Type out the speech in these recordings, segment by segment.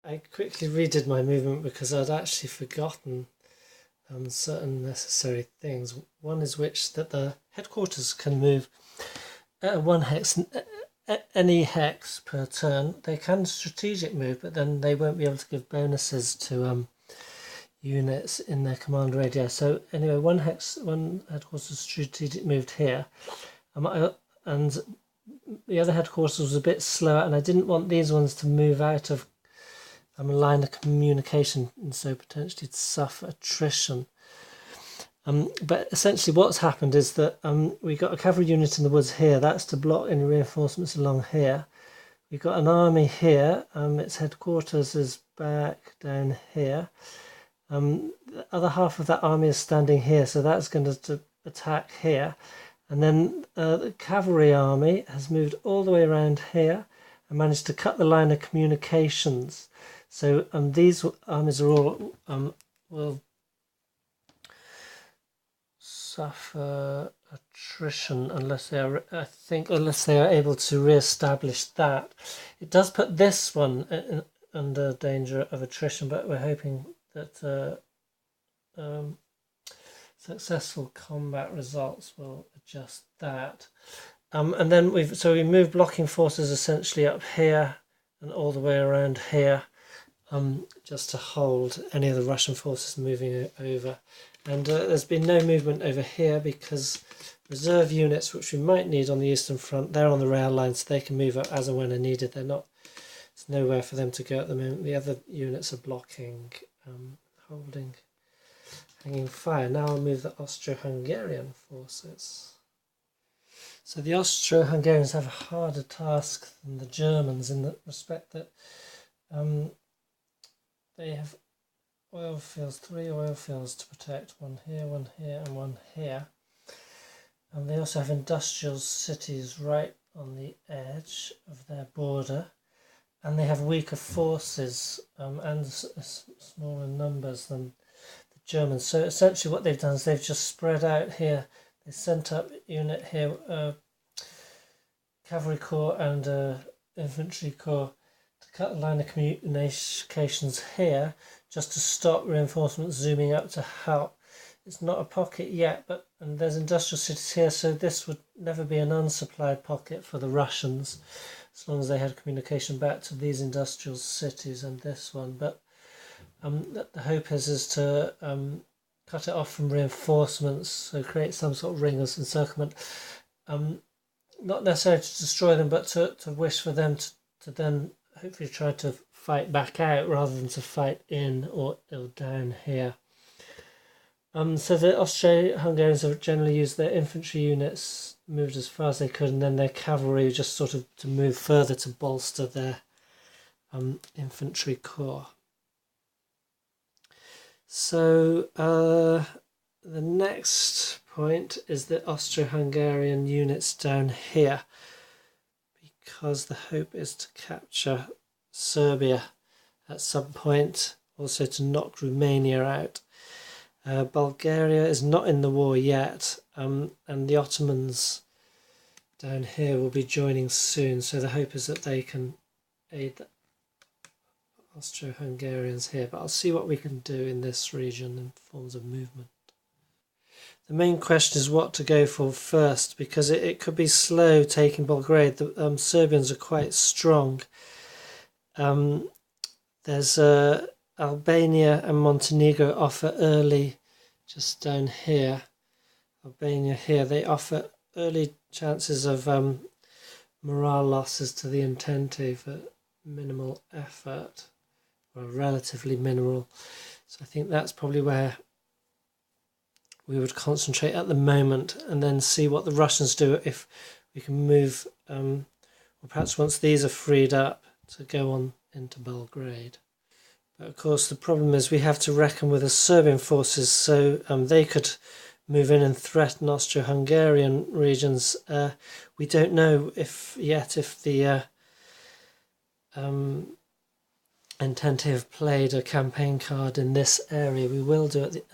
I quickly redid my movement because I'd actually forgotten certain necessary things. One is that the headquarters can move one hex, any hex per turn. They can strategic move, but then they won't be able to give bonuses to units in their command radius. So anyway, one headquarters strategic moved here, and the other headquarters was a bit slower, and I didn't want these ones to move out of a line of communication and so potentially to suffer attrition. But essentially what's happened is that we got a cavalry unit in the woods here. That's to block any reinforcements along here. We've got an army here. Its headquarters is back down here. The other half of that army is standing here, so that's going to attack here. And then the cavalry army has moved all the way around here and managed to cut the line of communications. So these armies are all will suffer attrition unless they are, unless they are able to re-establish that. It does put this one under danger of attrition, but we're hoping that successful combat results will adjust that. And then we moved blocking forces essentially up here and all the way around here, just to hold any of the Russian forces moving over. And there's been no movement over here because reserve units, which we might need on the Eastern Front, they're on the rail line, so they can move up as and when are needed. There's nowhere for them to go at the moment. The other units are blocking, holding, hanging fire. Now I'll move the Austro-Hungarian forces. So the Austro-Hungarians have a harder task than the Germans in the respect that they have oil fields, 3 oil fields to protect, one here, and one here. And they also have industrial cities right on the edge of their border. And they have weaker forces and smaller numbers than the Germans. So essentially what they've done is they've just spread out here. They sent up unit here, cavalry corps and infantry corps, to cut the line of communications here, just to stop reinforcements zooming up to help. It's not a pocket yet, and there's industrial cities here, so this would never be an unsupplied pocket for the Russians, as long as they had communication back to these industrial cities and this one. But the hope is to cut it off from reinforcements, so create some sort of ring of encirclement. Not necessarily to destroy them, but to wish for them to then hopefully try to fight back out rather than to fight in or down here. So the Austro-Hungarians have generally used their infantry units, moved as far as they could, and then their cavalry just sort of to move further to bolster their infantry corps. So the next point is the Austro-Hungarian units down here, because the hope is to capture Serbia at some point, also to knock Romania out. Bulgaria is not in the war yet, and the Ottomans down here will be joining soon, so the hope is that they can aid the Austro-Hungarians here, but I'll see what we can do in this region in forms of movement. The main question is what to go for first, because it could be slow taking Belgrade. The Serbians are quite strong. There's Albania and Montenegro offer early, just down here. Albania here, they offer early chances of morale losses to the Entente for minimal effort, or relatively minimal. So I think that's probably where we would concentrate at the moment, and then see what the Russians do if we can move, or perhaps once these are freed up, to go on into Belgrade. But of course the problem is we have to reckon with the Serbian forces, so they could move in and threaten Austro-Hungarian regions. We don't know if the Entente have played a campaign card in this area. We will do it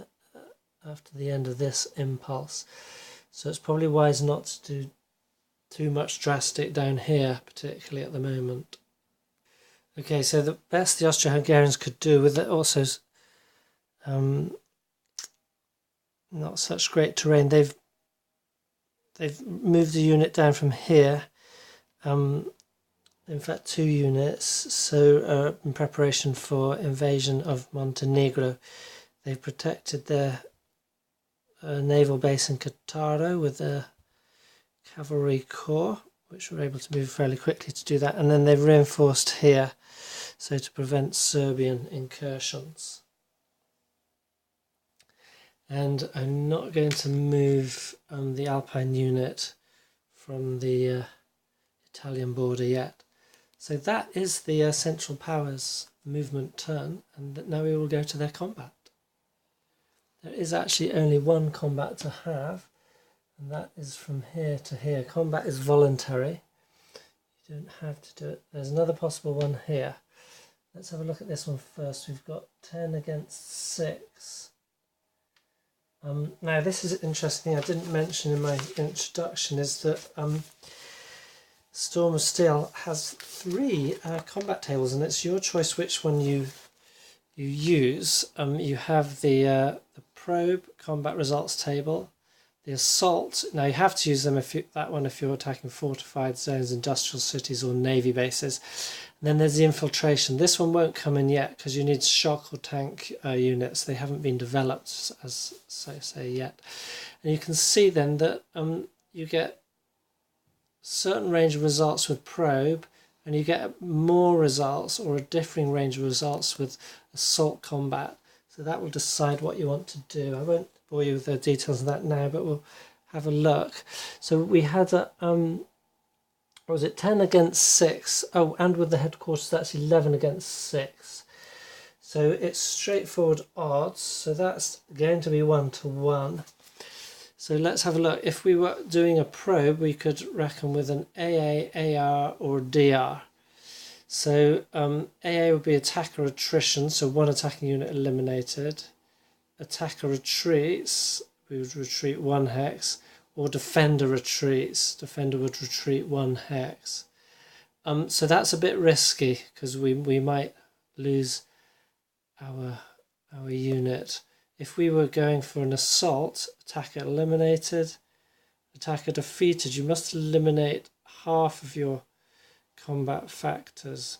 after the end of this impulse, so it's probably wise not to do too much drastic down here, particularly at the moment. Okay, so the best the Austro-Hungarians could do with it also not such great terrain. They've moved the unit down from here. In fact, 2 units. So in preparation for invasion of Montenegro, they've protected their naval base in Cattaro with a cavalry corps, which were able to move fairly quickly to do that, and then they've reinforced here, so to prevent Serbian incursions. And I'm not going to move the Alpine unit from the Italian border yet. So that is the Central Powers movement turn, and now we will go to their combat. There is actually only one combat to have, and that is from here to here. Combat is voluntary. You don't have to do it. There's another possible one here. Let's have a look at this one first. We've got 10 against 6. Now this is interesting. I didn't mention in my introduction is that Storm of Steel has 3 combat tables, and it's your choice which one you use. You have the probe combat results table, the assault. Now you have to use them if you're attacking fortified zones, industrial cities, or navy bases. And then there's the infiltration. This one won't come in yet because you need shock or tank units. They haven't been developed as so say yet. And you can see then that you get certain range of results with probe, and you get more results or a differing range of results with assault combat. So that will decide what you want to do. I won't bore you with the details of that now, but we'll have a look. So we had a what was it, 10 against 6. Oh, and with the headquarters that's 11 against 6. So it's straightforward odds. So that's going to be 1-to-1. So let's have a look. If we were doing a probe, we could reckon with an AA, AR, or DR. So AA would be attacker attrition, so 1 attacking unit eliminated. Attacker retreats, we would retreat 1 hex, or defender retreats, defender would retreat 1 hex. So that's a bit risky because we might lose our unit. If we were going for an assault, attacker eliminated, attacker defeated, you must eliminate half of your combat factors.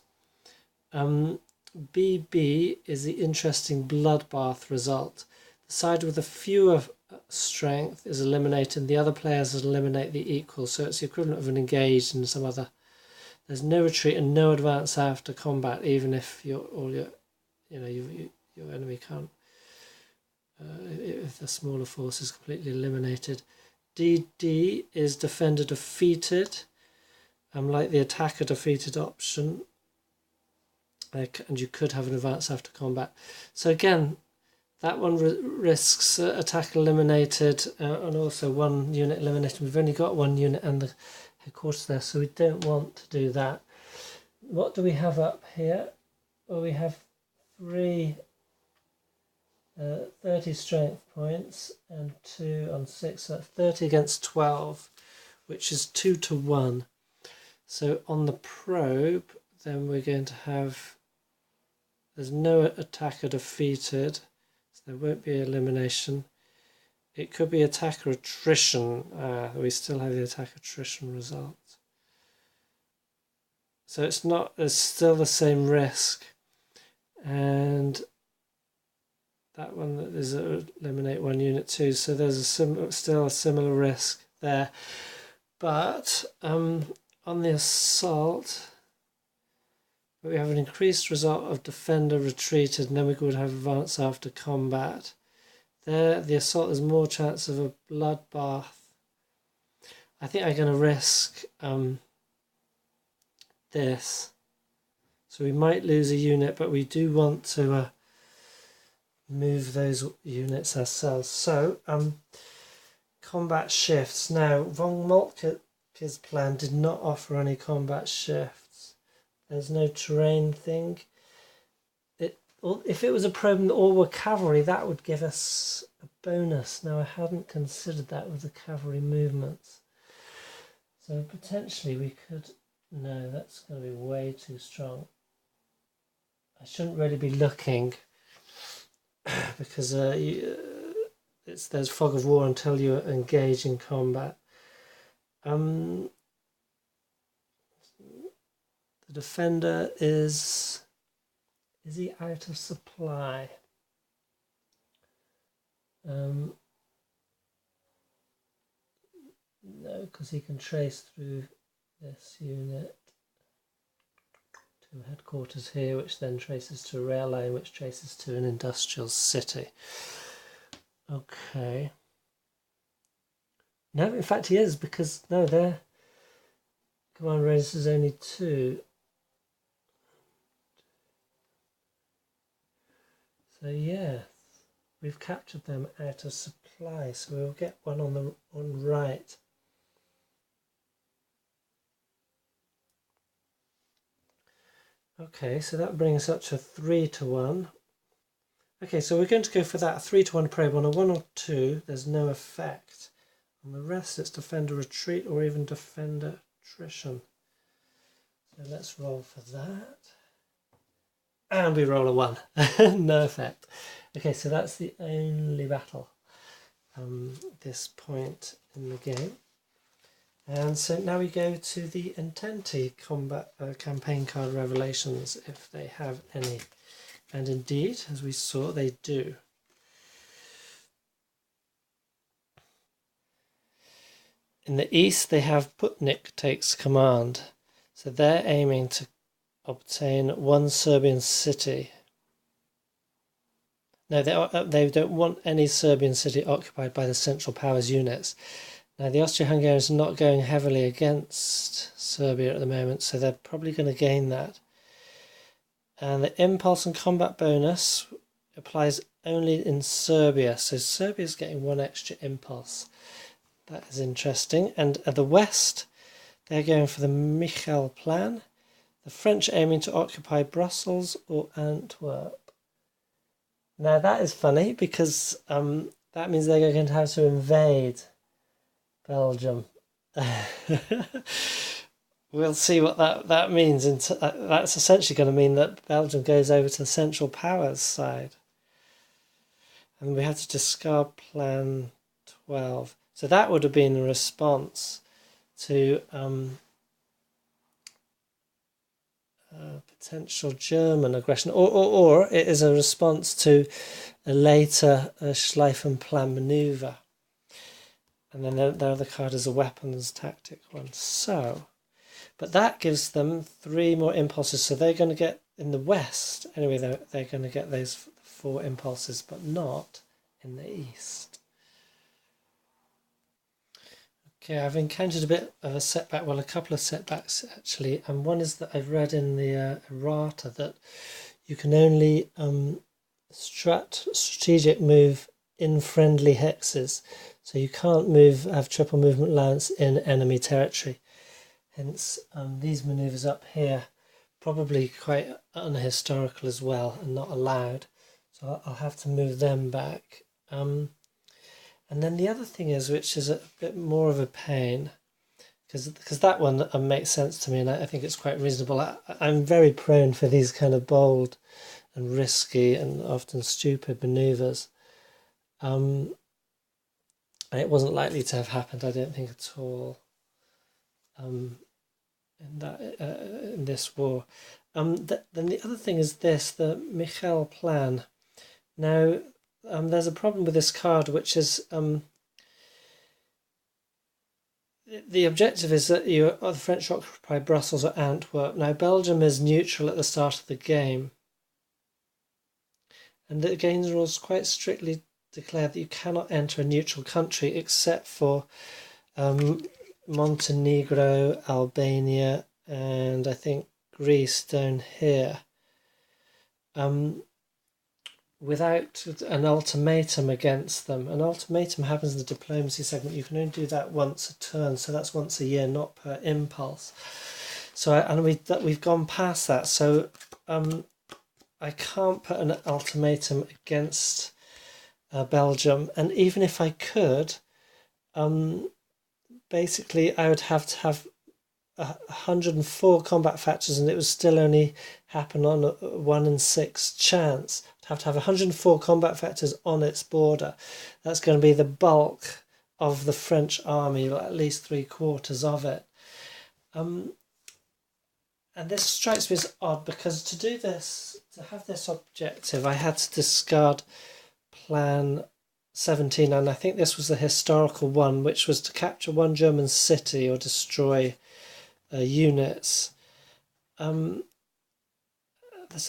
BB is the interesting bloodbath result. The side with the fewer strength is eliminated, and the other players eliminate the equal, so it's the equivalent of an engaged and some other. There's no retreat and no advance after combat, even if your enemy can't. If the smaller force is completely eliminated. DD is defender defeated, like the attacker defeated option, and you could have an advance after combat. So again, that one risks attack eliminated and also 1 unit eliminated. We've only got 1 unit and the headquarters there, so we don't want to do that. What do we have up here? Well, we have 3 30 strength points and 2 on 6, so that's 30 against 12, which is 2-to-1. So on the probe, then we're going to have, there's no attacker defeated, so there won't be elimination. It could be attacker attrition. We still have the attacker attrition result. So it's not, there's still the same risk. And that one that is eliminate 1 unit too, so there's a still a similar risk there. But on the assault, we have an increased result of defender retreated, and then we could have advance after combat. There, the assault has more chance of a bloodbath. I think I'm going to risk this. So we might lose a unit, but we do want to move those units ourselves. So combat shifts. Now von Moltke's plan did not offer any combat shifts. There's no terrain thing. If it was a probe and all were cavalry, that would give us a bonus. Now I hadn't considered that with the cavalry movements. So potentially we could, no, that's going to be way too strong. I shouldn't really be looking because there's fog of war until you engage in combat. The defender is he out of supply? No, because he can trace through this unit to headquarters here, which then traces to a rail line, which traces to an industrial city. Okay. No, in fact he is, because no, their command radius is only 2. So yes, we've captured them out of supply, so we'll get one on right. Okay, so that brings us up to 3-1. Okay, so we're going to go for that 3-1 probe. On a 1 or 2, there's no effect. On the rest, it's defender retreat or even defender attrition. So let's roll for that. And we roll a 1. No effect. Okay, so that's the only battle this point in the game. And so now we go to the Entente combat campaign card revelations, if they have any. And indeed, as we saw, they do. In the east, they have Putnik takes command. So they're aiming to obtain 1 Serbian city. No, they don't want any Serbian city occupied by the Central Powers units. Now, the Austro-Hungarians are not going heavily against Serbia at the moment, so they're probably going to gain that. And the impulse and combat bonus applies only in Serbia, so Serbia's getting 1 extra impulse. That is interesting. And at the west, they're going for the Michel plan. The French aiming to occupy Brussels or Antwerp. Now that is funny, because that means they're going to have to invade Belgium. We'll see what that means. That's essentially going to mean that Belgium goes over to the Central Powers side. And we have to discard Plan 12. So that would have been a response to potential German aggression. Or it is a response to a later Schleifen Plan manoeuvre. And then the other card is a weapons tactic one. So, but that gives them 3 more impulses. So they're going to get, in the west, anyway, they're going to get those 4 impulses, but not in the east. Okay, I've encountered a bit of a setback, well, a couple of setbacks actually, and one is that I've read in the errata that you can only strategic move in friendly hexes, so you can't have triple movement allowance in enemy territory. Hence, these manoeuvres up here probably quite unhistorical as well and not allowed, so I'll have to move them back. And then the other thing is, which is a bit more of a pain, because that one makes sense to me, and I think it's quite reasonable. I'm very prone for these kind of bold and risky and often stupid manoeuvres. And it wasn't likely to have happened, I don't think, at all in this war. Then the other thing is this, the Michel plan. Now, there's a problem with this card, which is the objective is that the French occupy Brussels or Antwerp. Now, Belgium is neutral at the start of the game, and the games rules quite strictly declare that you cannot enter a neutral country except for Montenegro, Albania, and I think Greece down here. Without an ultimatum against them. An ultimatum happens in the diplomacy segment. You can only do that once a turn, so that's once a year, not per impulse. So we've gone past that. So I can't put an ultimatum against Belgium, and even if I could, basically I would have to have 104 combat factors, and it would still only happen on a 1 in 6 chance. It'd have to have 104 combat factors on its border. That's going to be the bulk of the French army, or at least 3/4 of it. And this strikes me as odd, because to do this, to have this objective, I had to discard plan 17, and I think this was the historical one, which was to capture one German city or destroy units. So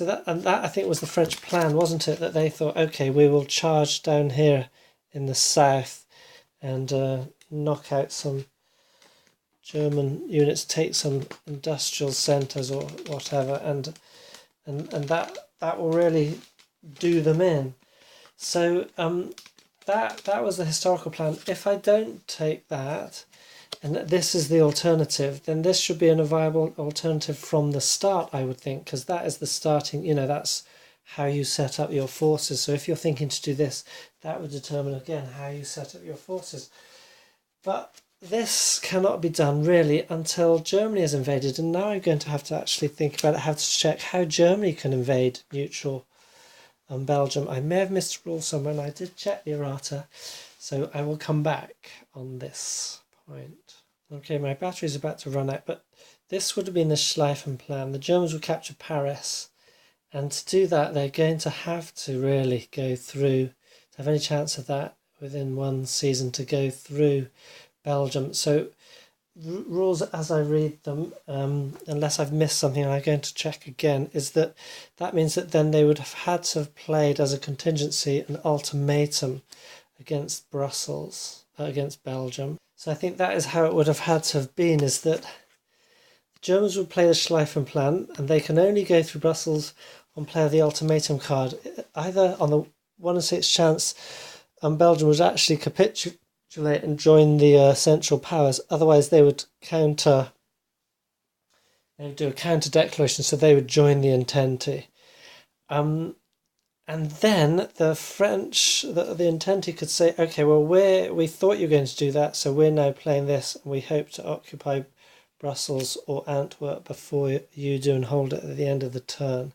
that I think was the French plan, wasn't it? That they thought, okay, we will charge down here in the south and knock out some German units, take some industrial centres or whatever, and that will really do them in. So that was the historical plan. If I don't take that, and this is the alternative, then this should be a viable alternative from the start, I would think, because that is the starting, that's how you set up your forces. So if you're thinking to do this, that would determine again how you set up your forces. But this cannot be done really until Germany is invaded, and now I'm going to have to actually think about it, have to check how Germany can invade neutral Belgium. I may have missed a rule somewhere, and I did check the errata, so I will come back on this point. Okay, my battery is about to run out, but this would have been the Schleifen plan. The Germans would capture Paris, and to do that they're going to have to really go through, to have any chance of that within one season, to go through Belgium. So rules as I read them, unless I've missed something and I'm going to check again, is that means that then they would have had to have played as a contingency an ultimatum against Brussels, against Belgium. So I think that is how it would have had to have been, is that the Germans would play the Schleifen plan, and they can only go through Brussels on play of the ultimatum card, either on the 1 in 6 chance Belgium would actually capitulate and join the Central Powers. Otherwise they would do a counter declaration, so they would join the Entente. And then the French, the Entente could say, okay, well, we thought you were going to do that, so we're now playing this, and we hope to occupy Brussels or Antwerp before you do and hold it at the end of the turn.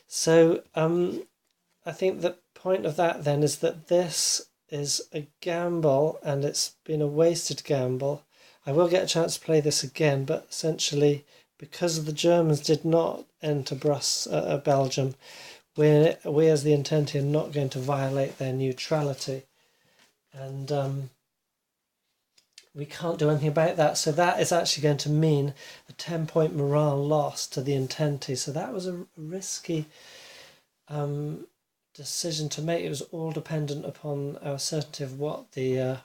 So I think the point of that then is that this is a gamble, and it's been a wasted gamble. I will get a chance to play this again, but essentially, because the Germans did not enter Belgium, we as the Entente are not going to violate their neutrality, and we can't do anything about that. So that is actually going to mean a 10-point morale loss to the Entente. So that was a risky decision to make. It was all dependent upon our certainty of what the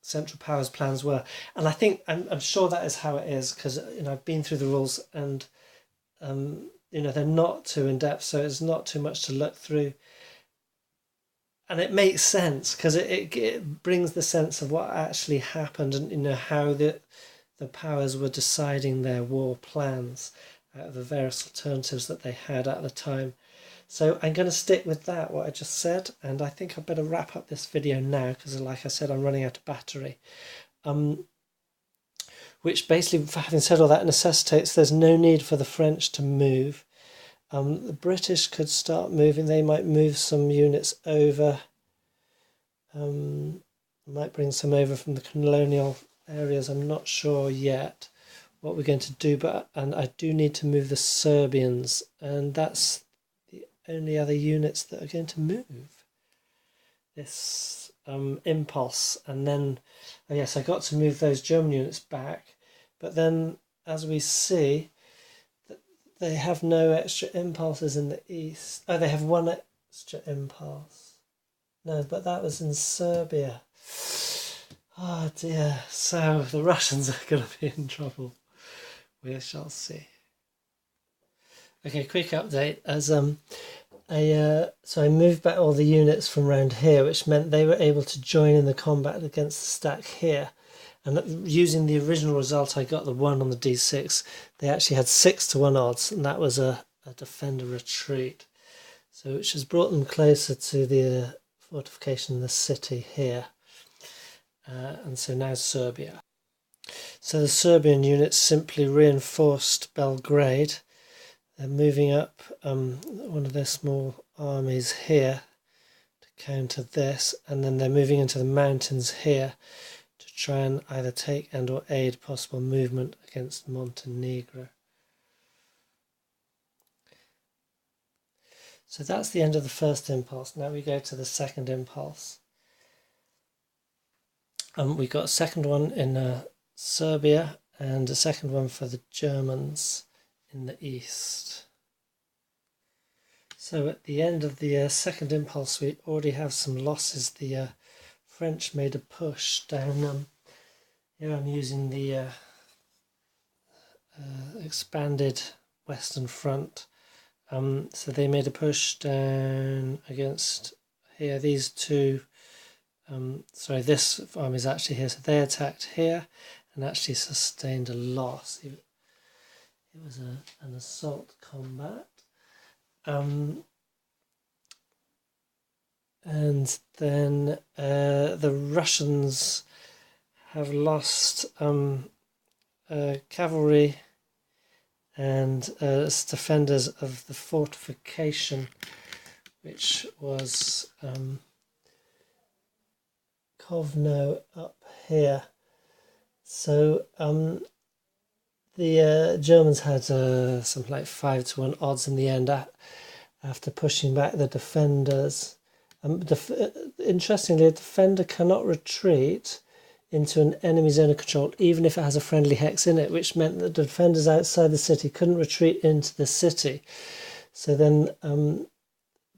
Central Powers plans were, and I think I'm sure that is how it is, because I've been through the rules, and they're not too in depth, so it's not too much to look through, and it makes sense because it brings the sense of what actually happened, and how the powers were deciding their war plans out of the various alternatives that they had at the time. So I'm going to stick with that, what I just said, and I think I'd better wrap up this video now, because like I said, I'm running out of battery. Which basically, for having said all that, necessitates there's no need for the French to move. The British could start moving. They might move some units over. Might bring some over from the colonial areas. I'm not sure yet what we're going to do, and I do need to move the Serbians, and that's the only other units that are going to move this impulse. And then, oh yes, I got to move those German units back, but then as we see, they have no extra impulses in the east. Oh, they have one extra impulse. No, but that was in Serbia. Oh dear. So the Russians are going to be in trouble. We shall see. Okay, quick update. As so I moved back all the units from around here, which meant they were able to join in the combat against the stack here. And using the original result, I got the 1 on the d6. They actually had 6-1 odds, and that was a defender retreat. So which has brought them closer to the fortification in the city here. And so now Serbia. So the Serbian units simply reinforced Belgrade. They're moving up one of their small armies here to counter this, and then they're moving into the mountains here to try and either take and or aid possible movement against Montenegro. So that's the end of the first impulse. Now we go to the second impulse. We got a second one in Serbia and a second one for the Germans in the east. So at the end of the second impulse, we already have some losses. The French made a push down. Here I'm using the expanded Western Front. So they made a push down against here. These two. Sorry, this army is actually here. So they attacked here and actually sustained a loss. It was an assault combat. And then the Russians have lost cavalry and defenders of the fortification, which was Kovno up here. So the Germans had something like 5-1 odds in the end after pushing back the defenders. Interestingly, a defender cannot retreat into an enemy zone of control, even if it has a friendly hex in it, which meant that the defenders outside the city couldn't retreat into the city. So then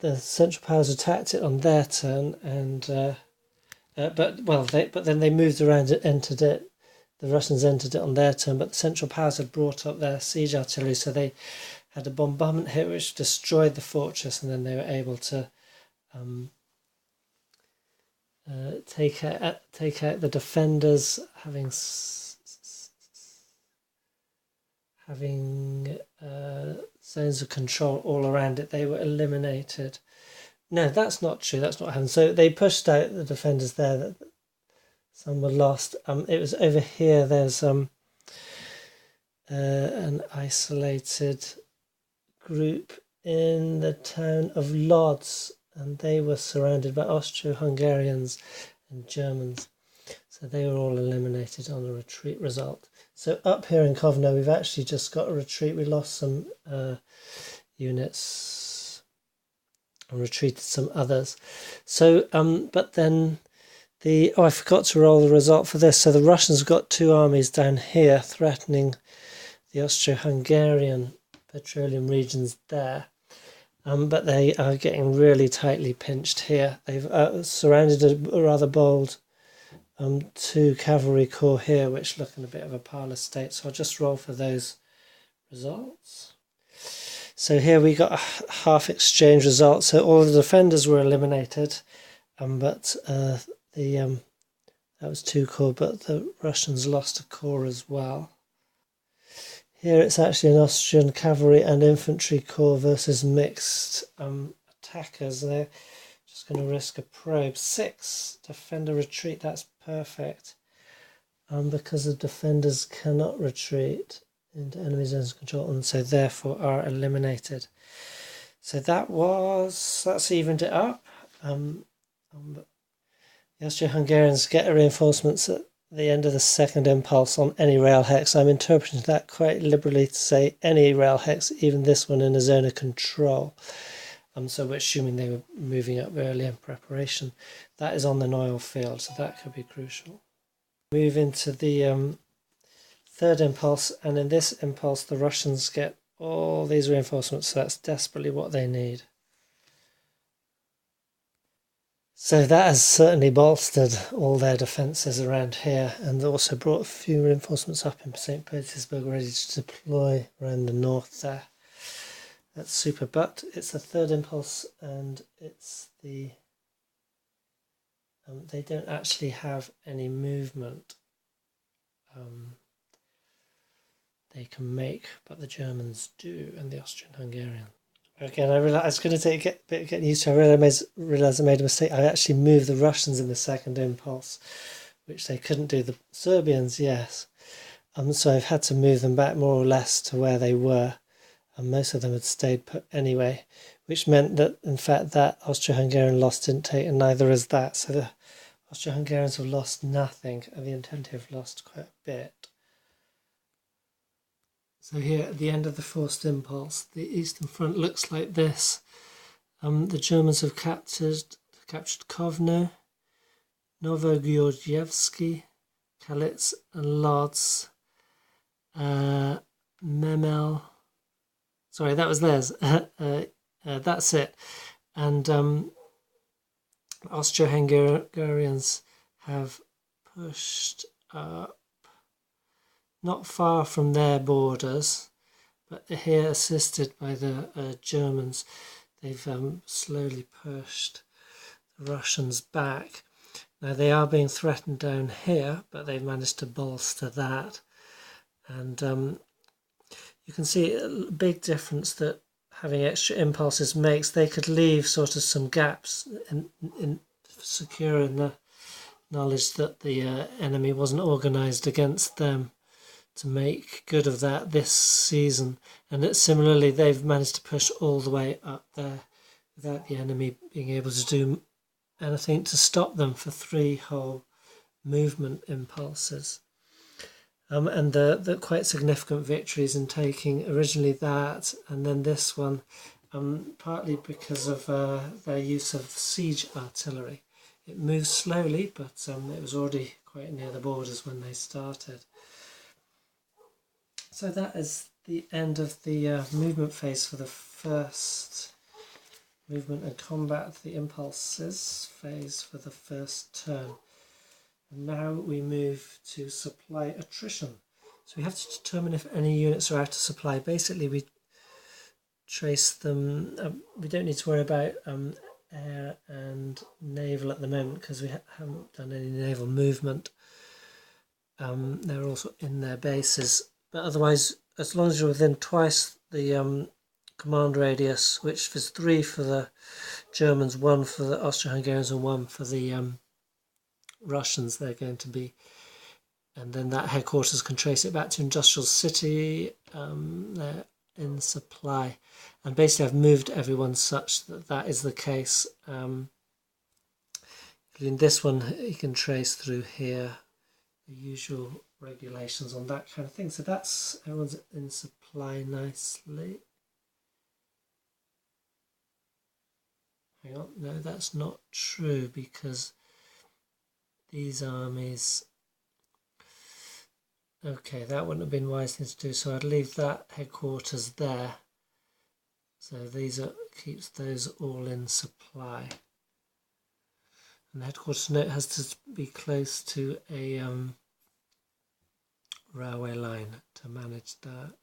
the Central Powers attacked it on their turn, and but then they moved around and entered it. The Russians entered it on their turn, but the Central Powers had brought up their siege artillery, so they had a bombardment hit which destroyed the fortress, and then they were able to take out the defenders, having zones of control all around it. They were eliminated. No, that's not true. That's not happened. So they pushed out the defenders there. That some were lost. It was over here. There's an isolated group in the town of Lodz, and they were surrounded by Austro-Hungarians and Germans. So they were all eliminated on a retreat result. So up here in Kovno, we've actually just got a retreat. We lost some units and retreated some others. So, but then I forgot to roll the result for this. So the Russians got two armies down here threatening the Austro-Hungarian petroleum regions there. But they are getting really tightly pinched here. They've surrounded a rather bold 2 cavalry corps here, which look in a bit of a parlous state. So I'll just roll for those results. So here we got a half exchange result. So all the defenders were eliminated, but that was 2 corps, but the Russians lost a corps as well. Here it's actually an Austrian cavalry and infantry corps versus mixed attackers. They're just going to risk a probe. 6 defender retreat. That's perfect. Because the defenders cannot retreat into enemy zones of control, and so therefore are eliminated. So that's evened it up. The Austro-Hungarians get reinforcements at the end of the second impulse on any rail hex. I'm interpreting that quite liberally to say any rail hex, even this one in a zone of control. So we're assuming they were moving up early in preparation. That is on the Noyle field, so that could be crucial. Move into the third impulse, and in this impulse the Russians get all these reinforcements, so that's desperately what they need. So that has certainly bolstered all their defences around here, and also brought a few reinforcements up in St. Petersburg ready to deploy around the north there. That's super, but it's the third impulse, and it's the they don't actually have any movement they can make, but the Germans do, and the Austrian-Hungarian. Again, I realised it's going to take a bit of getting used to. I realised I made a mistake. I actually moved the Russians in the second impulse, which they couldn't do. The Serbians, yes. So I've had to move them back more or less to where they were, and most of them had stayed put anyway, which meant that in fact that Austro-Hungarian loss didn't take, and neither has that. So the Austro-Hungarians have lost nothing, and the Entente have lost quite a bit. So here at the end of the forced impulse, the Eastern Front looks like this. The Germans have captured Kovno, Novogeorgievsky, Kalitz and Lodz, Memel. Sorry, that was theirs. That's it. And Austro-Hungarians have pushed up not far from their borders, but here assisted by the Germans, they've slowly pushed the Russians back. Now they are being threatened down here, but they've managed to bolster that. And you can see a big difference that having extra impulses makes. They could leave sort of some gaps in securing the knowledge that the enemy wasn't organised against them, to make good of that this season. And similarly, they've managed to push all the way up there without the enemy being able to do anything to stop them for 3 whole movement impulses. And the quite significant victories in taking originally that and then this one, partly because of their use of siege artillery. It moves slowly, but it was already quite near the borders when they started. So that is the end of the movement phase for the first movement and combat, the impulses phase for the first turn. And now we move to supply attrition. So we have to determine if any units are out of supply. Basically, we trace them. We don't need to worry about air and naval at the moment because we haven't done any naval movement. They're also in their bases. But otherwise, as long as you're within twice the command radius, which is 3 for the Germans, 1 for the Austro-Hungarians and 1 for the Russians, they're going to be. And then that headquarters can trace it back to Industrial City. They're in supply. And basically I've moved everyone such that that is the case. In this one, you can trace through here the usual regulations on that kind of thing. So that's, everyone's in supply nicely. Hang on, no, that's not true because these armies, okay, that wouldn't have been wise thing to do, so I'd leave that headquarters there. So these are, keeps those all in supply. And the headquarters note has to be close to a railway line to manage that.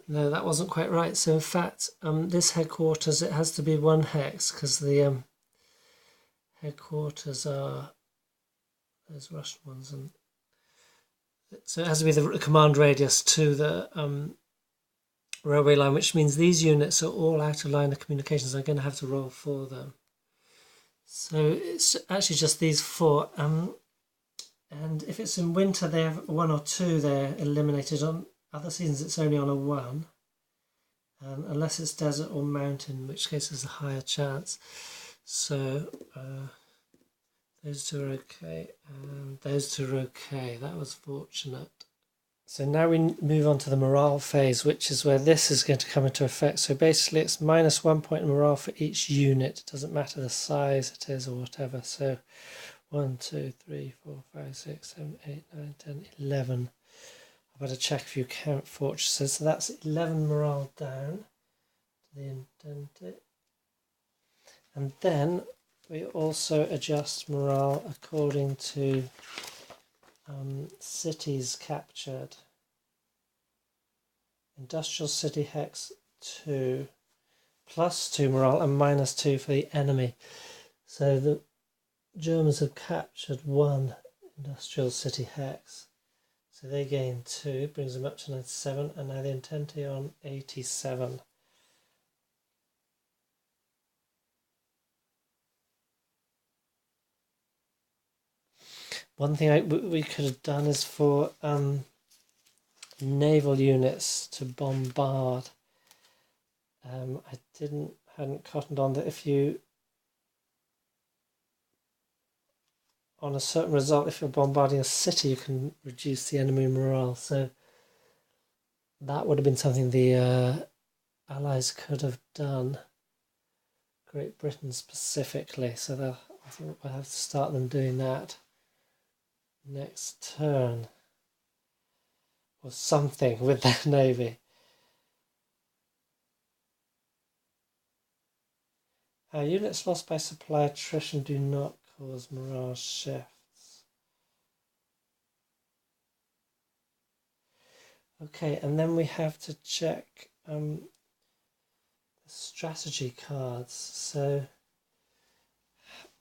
No, that wasn't quite right. So in fact, this headquarters, it has to be 1 hex because the headquarters are those Russian ones, and so it has to be the command radius to the railway line, which means these units are all out of line of communications. I'm going to have to roll for them. So it's actually just these 4. And if it's in winter, they have 1 or 2. They're eliminated. On other seasons, it's only on a 1, unless it's desert or mountain, in which case there's a higher chance. So those 2 are okay, and those 2 are okay. That was fortunate. So now we move on to the morale phase, which is where this is going to come into effect. So basically it's -1 point in morale for each unit. It doesn't matter the size it is or whatever. So 1, 2, 3, 4, 5, 6, 7, 8, 9, 10, 11. I've got to check if you count fortresses. So that's 11 morale down to the Entente. And then we also adjust morale according to cities captured. Industrial City Hex 2, +2 morale and -2 for the enemy. So the Germans have captured 1 Industrial City Hex. So they gain 2, brings them up to 97, and now the Entente on 87. one thing we could have done is for naval units to bombard. I hadn't cottoned on that if you, on a certain result, if you're bombarding a city, you can reduce the enemy morale. So that would have been something the Allies could have done. Great Britain specifically. So I think we'll have to start them doing that next turn. Or something with their navy. Units lost by supply attrition do not cause morale shifts. Okay, and then we have to check the strategy cards. So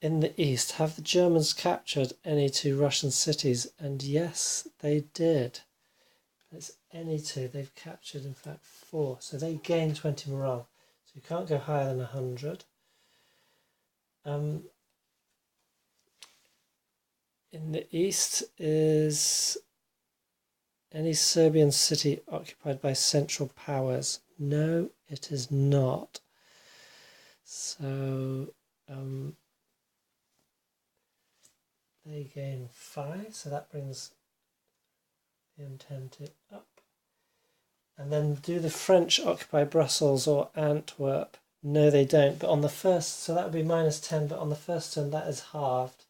in the east, have the Germans captured any 2 Russian cities? And yes, they did. It's any 2. They've captured, in fact, 4. So they gain 20 morale. So you can't go higher than 100. In the east is any Serbian city occupied by Central Powers? No, it is not. So they gain 5, so that brings the Entente up. And then do the French occupy Brussels or Antwerp? No, they don't. But on the first, so that would be -10, but on the first turn that is halved.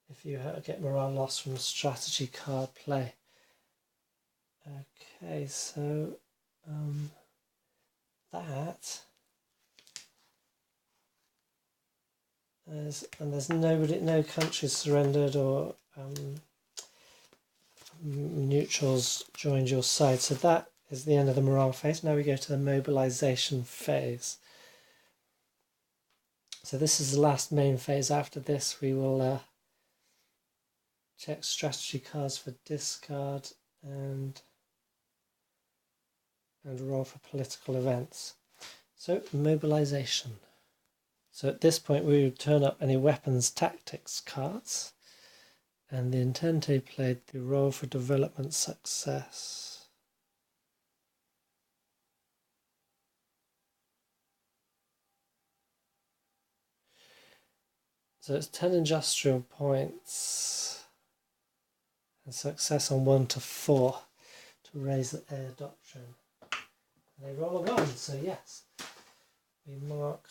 If you get morale loss from strategy card play. Okay, so that is, and there's no countries surrendered or neutrals joined your side. So that is the end of the morale phase. Now we go to the mobilization phase. So this is the last main phase. After this, we will check strategy cards for discard and roll for political events. So mobilization. So at this point we would turn up any weapons tactics cards, and the Entente played the roll for development success. So it's 10 industrial points and success on 1 to 4 to raise the air doctrine. And they roll a 1, so yes, we mark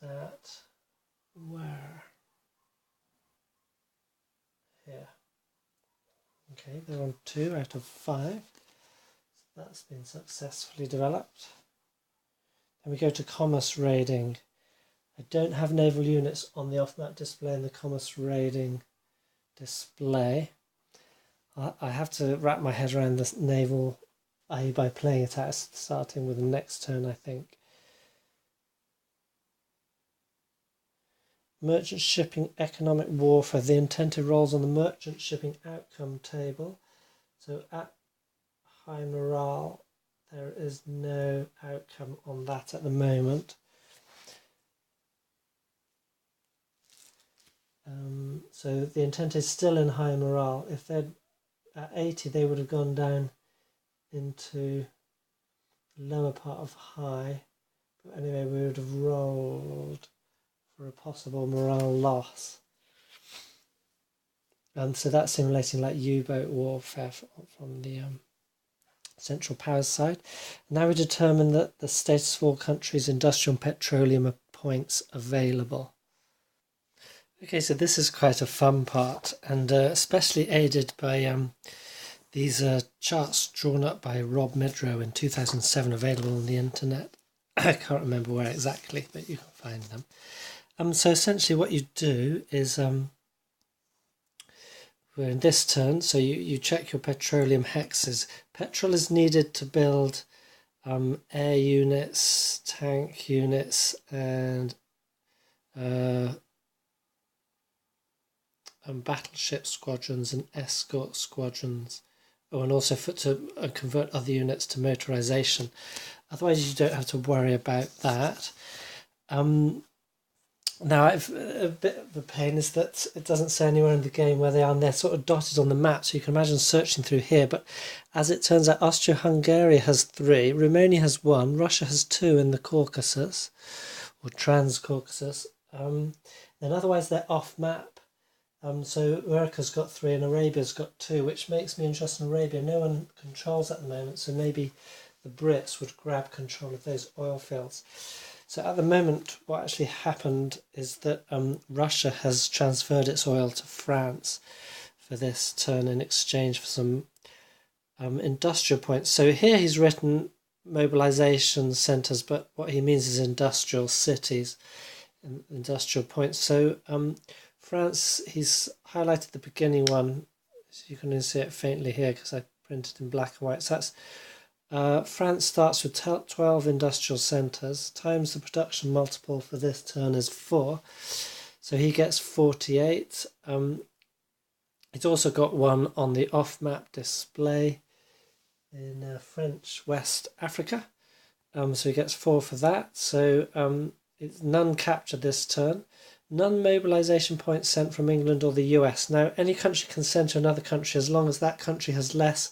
that where? Here. Okay, they're on 2 out of 5. So that's been successfully developed. Then we go to commerce raiding. I don't have naval units on the off-map display in the commerce raiding display. I have to wrap my head around this naval, i.e. by playing it out, starting with the next turn, I think. Merchant shipping, economic warfare. The Entente rolls on the merchant shipping outcome table. So at high morale, there is no outcome on that at the moment. So the Entente is still in high morale. If they're at 80, they would have gone down into the lower part of high. But anyway, we would have rolled for a possible morale loss. And so that's simulating like U-boat warfare from the Central Powers side. Now we determine that the status of all countries' industrial and petroleum points available. Okay, so this is quite a fun part, and especially aided by these charts drawn up by Rob Midrow in 2007, available on the internet. I can't remember where exactly, but you can find them. So essentially what you do is, we're in this turn, so you check your petroleum hexes. Petrol is needed to build air units, tank units, and battleship squadrons and escort squadrons. Oh, and also to convert other units to motorization. Otherwise you don't have to worry about that. Now, a bit of the pain is that it doesn't say anywhere in the game where they are, and they're sort of dotted on the map, so you can imagine searching through here. But as it turns out, Austria-Hungary has 3, Romania has 1, Russia has 2 in the Caucasus, or Trans-Caucasus. Then otherwise they're off-map. So America's got 3 and Arabia's got 2, which makes me interested in Arabia. No one controls at the moment, so maybe the Brits would grab control of those oil fields. So at the moment, what actually happened is that Russia has transferred its oil to France for this turn in exchange for some industrial points. So here he's written mobilization centres, but what he means is industrial cities, industrial points. So France, he's highlighted the beginning one, so you can only see it faintly here because I printed in black and white. So that's France starts with 12 industrial centres, times the production multiple for this turn is 4, so he gets 48. He's also got one on the off-map display in French West Africa, so he gets 4 for that. So it's none captured this turn. None mobilisation points sent from England or the US. Now, any country can send to another country as long as that country has less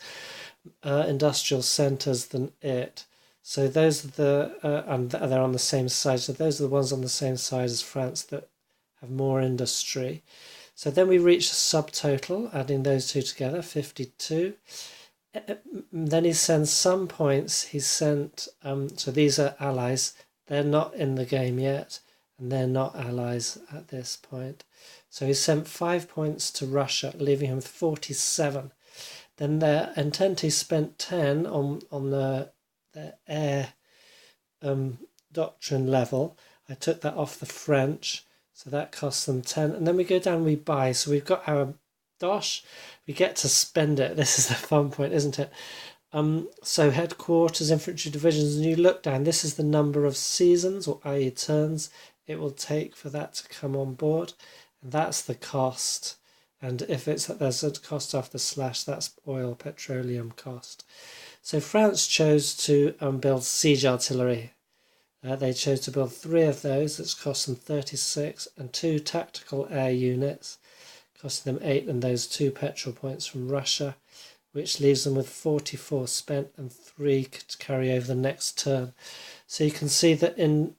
industrial centres than it. So those are the and they're on the same side. So those are the ones on the same side as France that have more industry. So then we reach a subtotal, adding those two together, 52. Then he sends some points. He sent so these are allies. They're not in the game yet, and they're not allies at this point. So he sent 5 points to Russia, leaving him with 47. Then their Entente spent 10 on the air doctrine level. I took that off the French, so that costs them 10. And then we go down, we buy. So we've got our dosh. We get to spend it. This is the fun point, isn't it? So headquarters, infantry divisions, and you look down. This is the number of seasons, or i.e. turns, it will take for that to come on board. And that's the cost. And if there's a cost after slash, that's oil, petroleum cost. So France chose to build siege artillery. They chose to build 3 of those. That's cost them 36, and 2 tactical air units, costing them 8, and those 2 petrol points from Russia, which leaves them with 44 spent and 3 to carry over the next turn. So you can see that in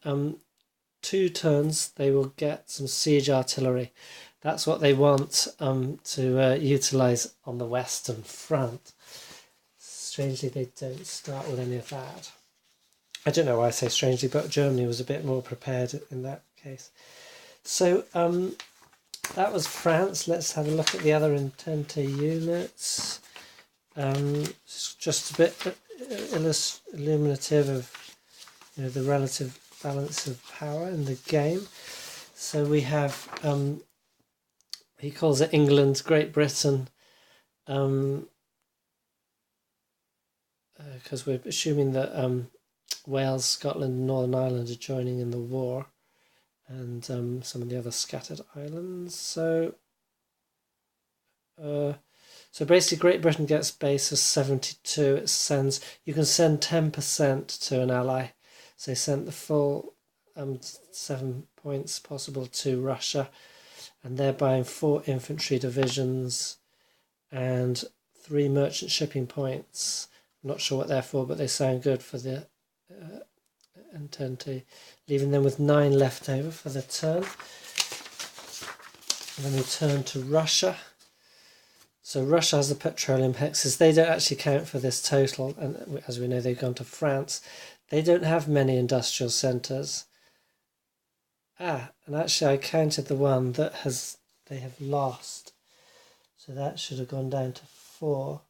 2 turns they will get some siege artillery. That's what they want to utilise on the Western Front. Strangely, they don't start with any of that. I don't know why I say strangely, but Germany was a bit more prepared in that case. So that was France. Let's have a look at the other Entente units. Just a bit illuminative of the relative balance of power in the game. So we have... he calls it England, Great Britain, because we're assuming that Wales, Scotland, and Northern Ireland are joining in the war, and some of the other scattered islands. So basically Great Britain gets bases 72. It sends, you can send 10% to an ally. So they sent the full 7 points possible to Russia. And they're buying 4 infantry divisions and 3 merchant shipping points. I'm not sure what they're for, but they sound good for the Entente, leaving them with 9 left over for the turn. And then we turn to Russia. So Russia has the petroleum hexes. They don't actually count for this total, and as we know, they've gone to France. They don't have many industrial centres. And actually I counted the one that they have lost. So that should have gone down to 4,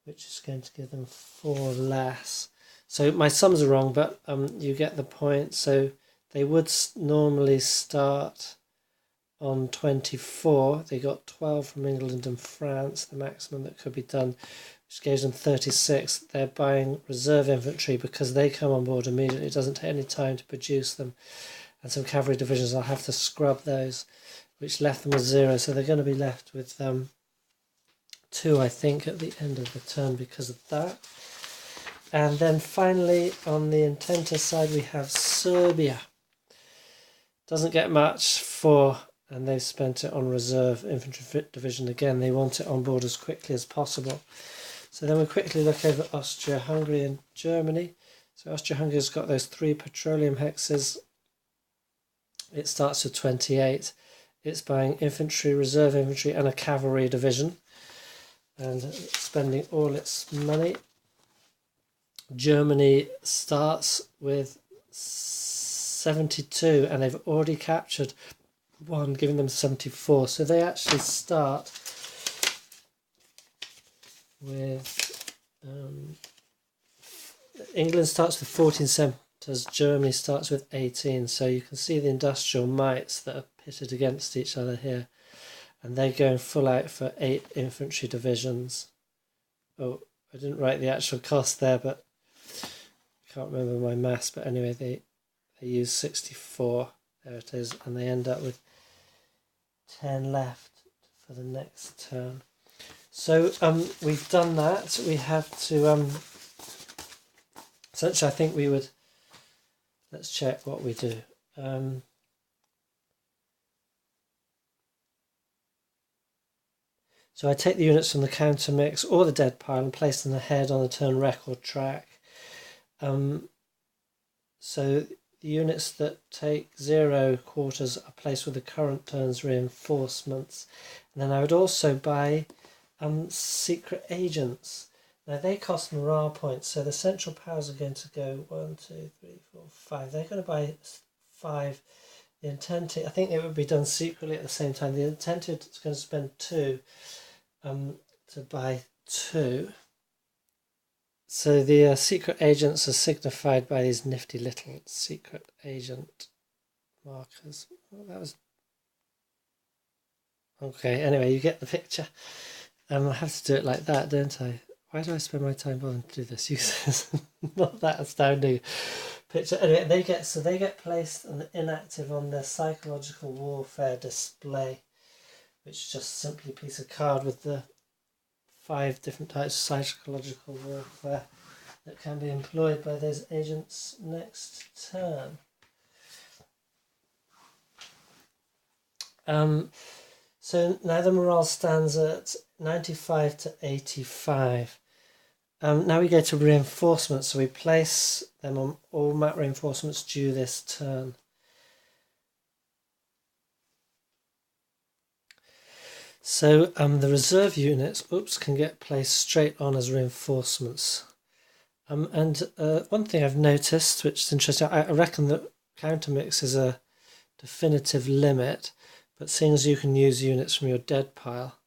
which is going to give them 4 less. So my sums are wrong, but you get the point. So they would normally start on 24. They got 12 from England and France, the maximum that could be done, which gives them 36. They're buying reserve infantry because they come on board immediately. It doesn't take any time to produce them. And some cavalry divisions, I'll have to scrub those, which left them with 0. So they're going to be left with 2, I think, at the end of the turn because of that. And then finally, on the Entente side, we have Serbia. doesn't get much for, and they've spent it on reserve infantry division again. They want it on board as quickly as possible. So then we quickly look over Austria-Hungary and Germany. So Austria-Hungary's got those 3 petroleum hexes. It starts with 28. It's buying infantry, reserve infantry, and a cavalry division, and spending all its money. Germany starts with 72, and they've already captured 1, giving them 74. So they actually start with England starts with 14 centres, Germany starts with 18. So you can see the industrial mights that are pitted against each other here, and they're going full out for 8 infantry divisions. Oh, I didn't write the actual cost there, but I can't remember my maths, but anyway, they use 64. There it is, and they end up with 10 left for the next turn. So we've done that. We have to essentially, I think we would, let's check what we do. So I take the units from the counter mix or the dead pile and place them ahead on the turn record track. So the units that take 0 quarters are placed with the current turn's reinforcements. And then I would also buy secret agents. Now they cost morale points, so the central powers are going to go 1, 2, 3, 4, 5. They're going to buy 5. The intended, I think it would be done secretly at the same time. The intended is going to spend 2 to buy 2. So the secret agents are signified by these nifty little secret agent markers. Well, that was okay. Anyway, you get the picture. I have to do it like that, don't I? Why do I spend my time bothering to do this? Useless. Not that astounding picture. Anyway, they get placed and inactive on their psychological warfare display, which is just simply a piece of card with the 5 different types of psychological warfare that can be employed by those agents next turn. So now the morale stands at 95 to 85. Now we go to reinforcements, so we place them on all map reinforcements due this turn. So the reserve units, can get placed straight on as reinforcements. And one thing I've noticed, which is interesting, I reckon that counter mix is a definitive limit, but seeing as you can use units from your dead pile,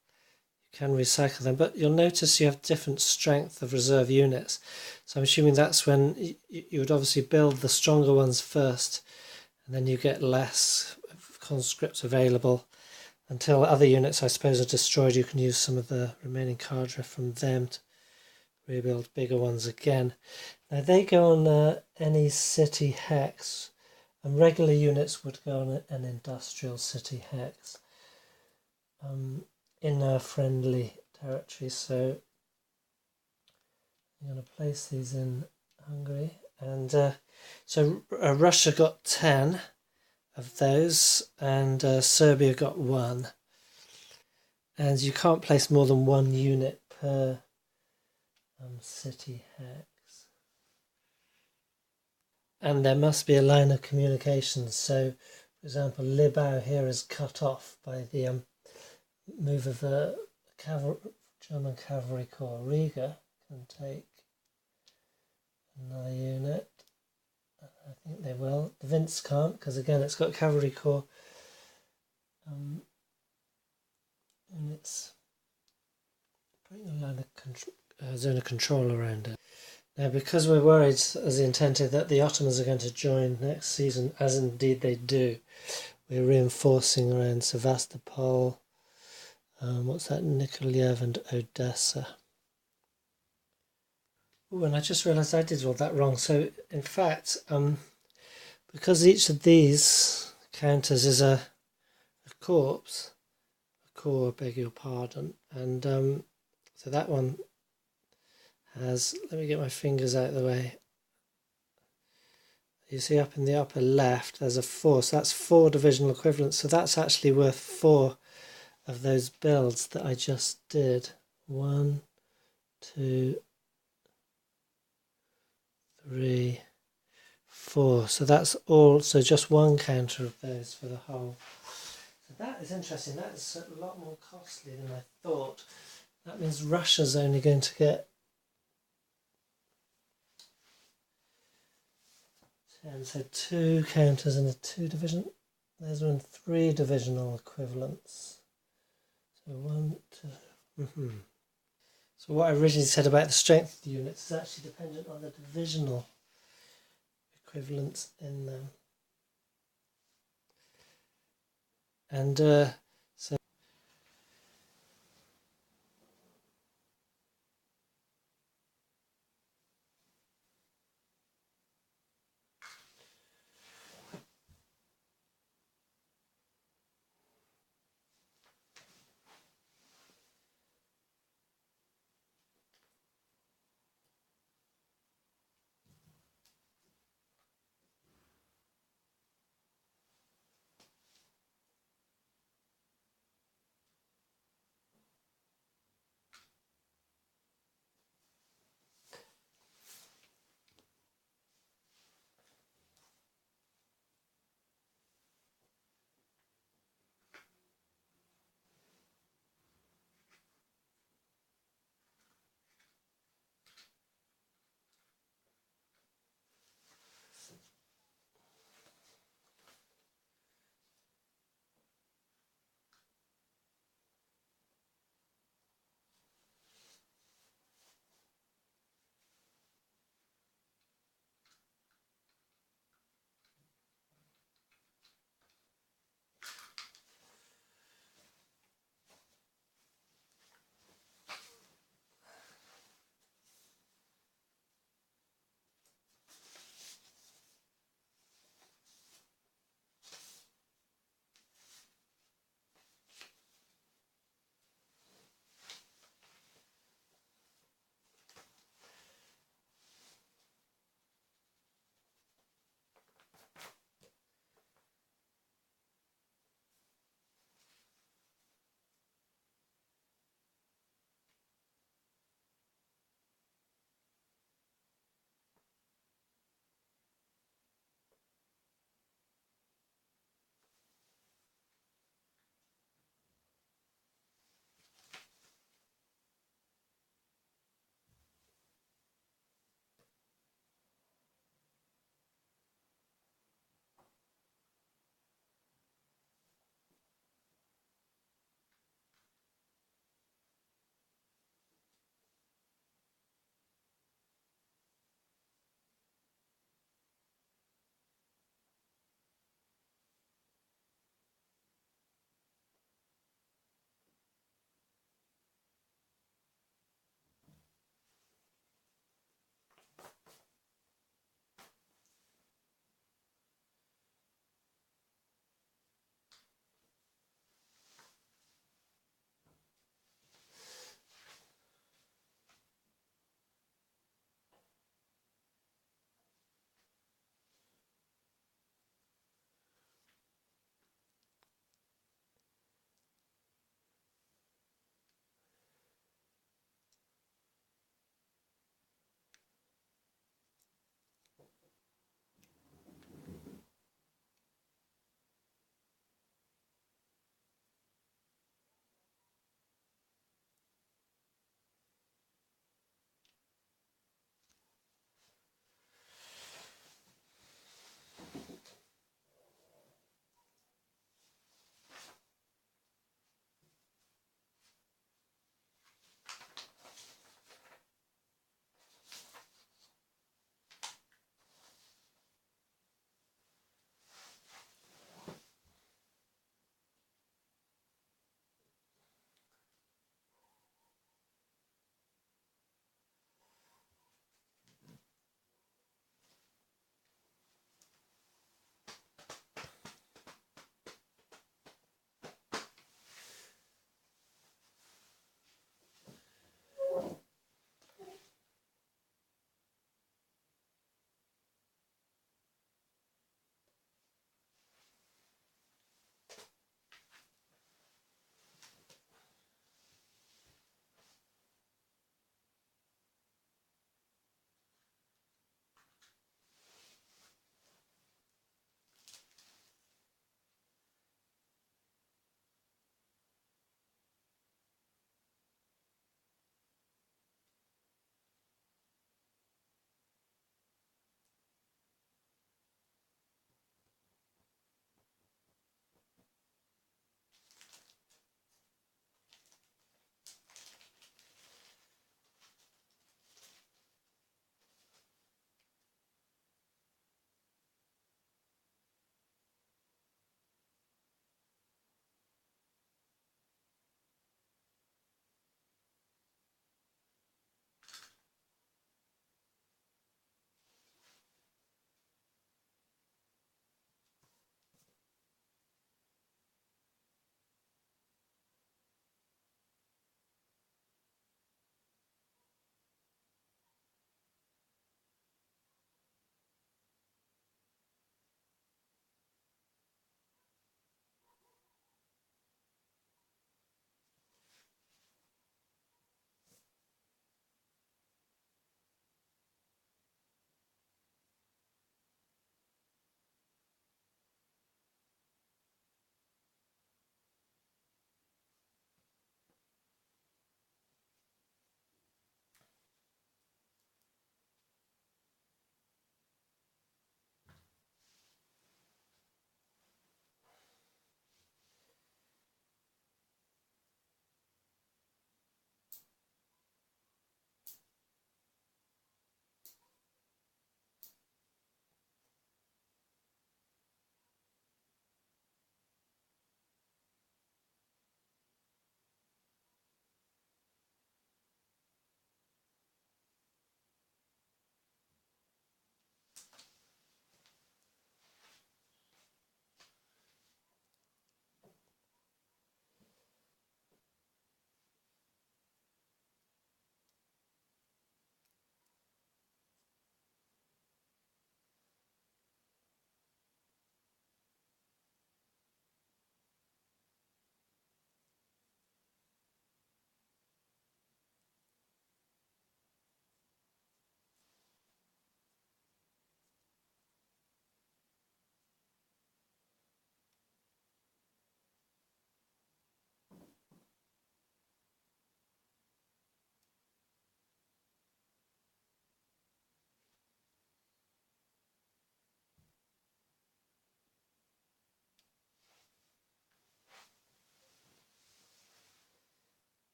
you can recycle them. But you'll notice you have different strength of reserve units. So I'm assuming that's when you would obviously build the stronger ones first, and then you get less conscripts available until other units, I suppose, are destroyed. You can use some of the remaining cadre from them to rebuild bigger ones again. Now they go on any city hex, and regular units would go on an industrial city hex in a friendly territory. So I'm going to place these in Hungary, and so Russia got 10 of those, and Serbia got 1. And you can't place more than 1 unit per city hex. And there must be a line of communications. So, for example, Libau here is cut off by the move of the German Cavalry Corps. Riga can take another unit. I think they will. The Vince can't, because again it's got Cavalry Corps. And it's putting a line of zone of control around it. Now, because we're worried, as intended, that the Ottomans are going to join next season, as indeed they do, we're reinforcing around Sevastopol, Nikolaev and Odessa. Oh, and I just realised I did all that wrong. So, in fact, because each of these counters is a corps, beg your pardon, and so that one has, let me get my fingers out of the way. you see up in the upper left there's a 4, so that's 4 divisional equivalents, so that's actually worth 4 of those builds that I just did. 1, 2, 3, 4, so that's all, so just one counter of those for the whole. So that is interesting. That's a lot more costly than I thought. That means Russia's only going to get 10, so 2 counters and a 2 division. There's 3 divisional equivalents. So 1, 2. So what I originally said about the strength of the units is actually dependent on the divisional equivalents in them. And